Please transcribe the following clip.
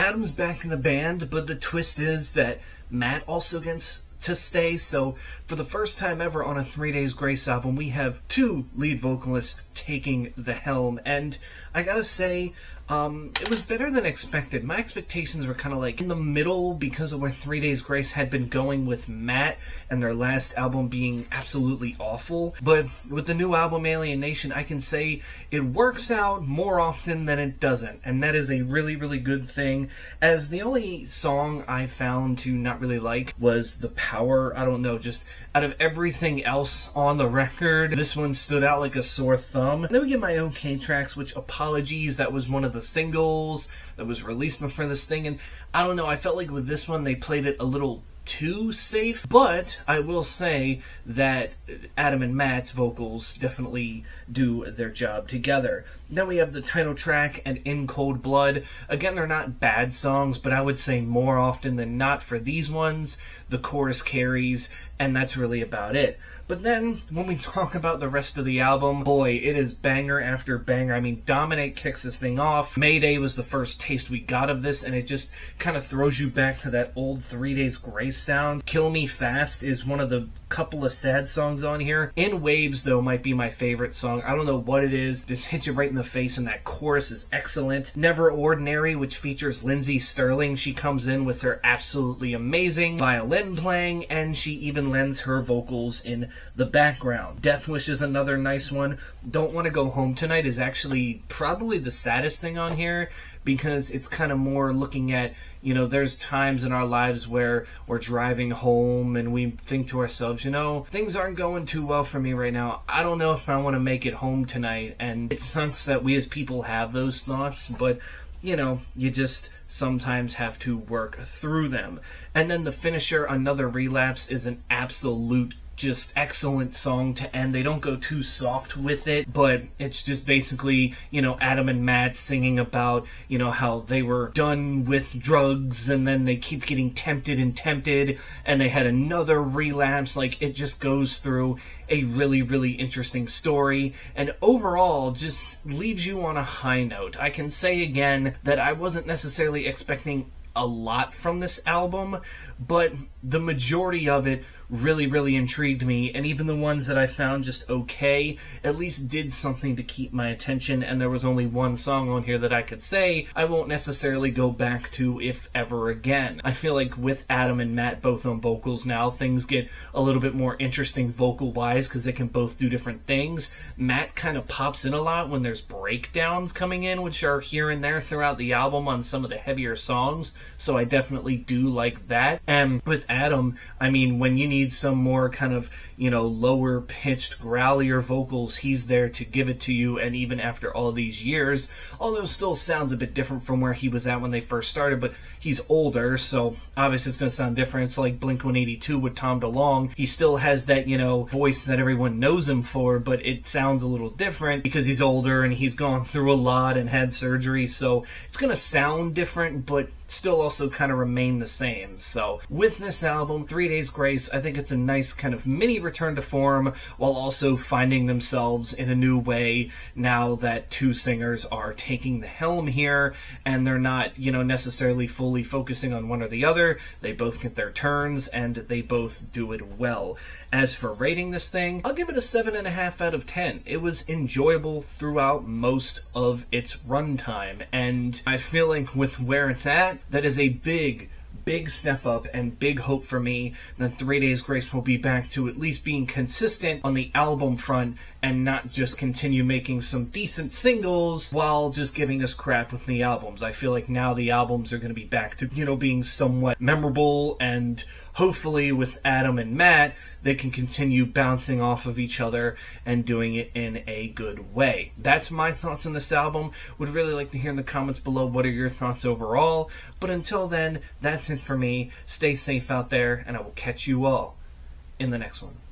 Adam's back in the band, but the twist is that Matt also gets to stay. So for the first time ever on a 3 Days Grace album, we have two lead vocalists taking the helm, and I gotta say, it was better than expected. My expectations were kind of like in the middle because of where 3 Days Grace had been going with Matt and their last album being absolutely awful. But with the new album Alienation, I can say it works out more often than it doesn't, and that is a really, really good thing, as the only song I found to not really like was The Power. I don't know, just out of everything else on the record, this one stood out like a sore thumb. And then we get My OK Tracks, which, apologies, that was one of the singles that was released before this thing, and I don't know, I felt like with this one they played it a little too safe, but I will say that Adam and Matt's vocals definitely do their job together. Then we have the title track and In Cold Blood. Again, they're not bad songs, but I would say more often than not for these ones, the chorus carries, and that's really about it. But then, when we talk about the rest of the album, boy, it is banger after banger. I mean, Dominate kicks this thing off. Mayday was the first taste we got of this, and it just kind of throws you back to that old 3 Days Grace sound. Kill Me Fast is one of the couple of sad songs on here. In Waves, though, might be my favorite song. I don't know what it is. Just hits you right in the face, and that chorus is excellent. Never Ordinary, which features Lindsey Sterling. She comes in with her absolutely amazing violin playing, and she even lends her vocals in the background. Death Wish is another nice one. Don't Want to Go Home Tonight is actually probably the saddest thing on here, because it's kind of more looking at, you know, there's times in our lives where we're driving home and we think to ourselves, you know, things aren't going too well for me right now. I don't know if I want to make it home tonight. And it sucks that we as people have those thoughts, but you know, you just sometimes have to work through them. And then the finisher, Another Relapse, is an absolute just excellent song to end. They don't go too soft with it, but it's just basically, you know, Adam and Matt singing about, you know, how they were done with drugs and then they keep getting tempted and they had another relapse. Like, it just goes through a really, really interesting story, and overall just leaves you on a high note. I can say again that I wasn't necessarily expecting a lot from this album, but the majority of it really, really intrigued me, and even the ones that I found just okay at least did something to keep my attention. And there was only one song on here that I could say I won't necessarily go back to, if ever again. I feel like with Adam and Matt both on vocals now, things get a little bit more interesting vocal-wise because they can both do different things. Matt kind of pops in a lot when there's breakdowns coming in, which are here and there throughout the album on some of the heavier songs, so I definitely do like that. And with Adam, I mean, when you need some more kind of, you know, lower pitched, growlier vocals, he's there to give it to you. And even after all these years, although still sounds a bit different from where he was at when they first started, but he's older, so obviously it's going to sound different. It's like Blink-182 with Tom DeLonge. He still has that, you know, voice that everyone knows him for, but it sounds a little different because he's older and he's gone through a lot and had surgery, so it's going to sound different, but still also kind of remain the same. So with this album, 3 Days Grace, I think it's a nice kind of mini return to form while also finding themselves in a new way now that two singers are taking the helm here, and they're not, you know, necessarily fully focusing on one or the other. They both get their turns and they both do it well. As for rating this thing, I'll give it a 7.5 out of 10. It was enjoyable throughout most of its runtime, and I feel like with where it's at, that is a big step up and big hope for me that 3 Days Grace will be back to at least being consistent on the album front and not just continue making some decent singles while just giving us crap with the albums. I feel like now the albums are going to be back to, you know, being somewhat memorable, and hopefully with Adam and Matt, they can continue bouncing off of each other and doing it in a good way. That's my thoughts on this album. Would really like to hear in the comments below what are your thoughts overall. But until then, that's it for me. Stay safe out there, and I will catch you all in the next one.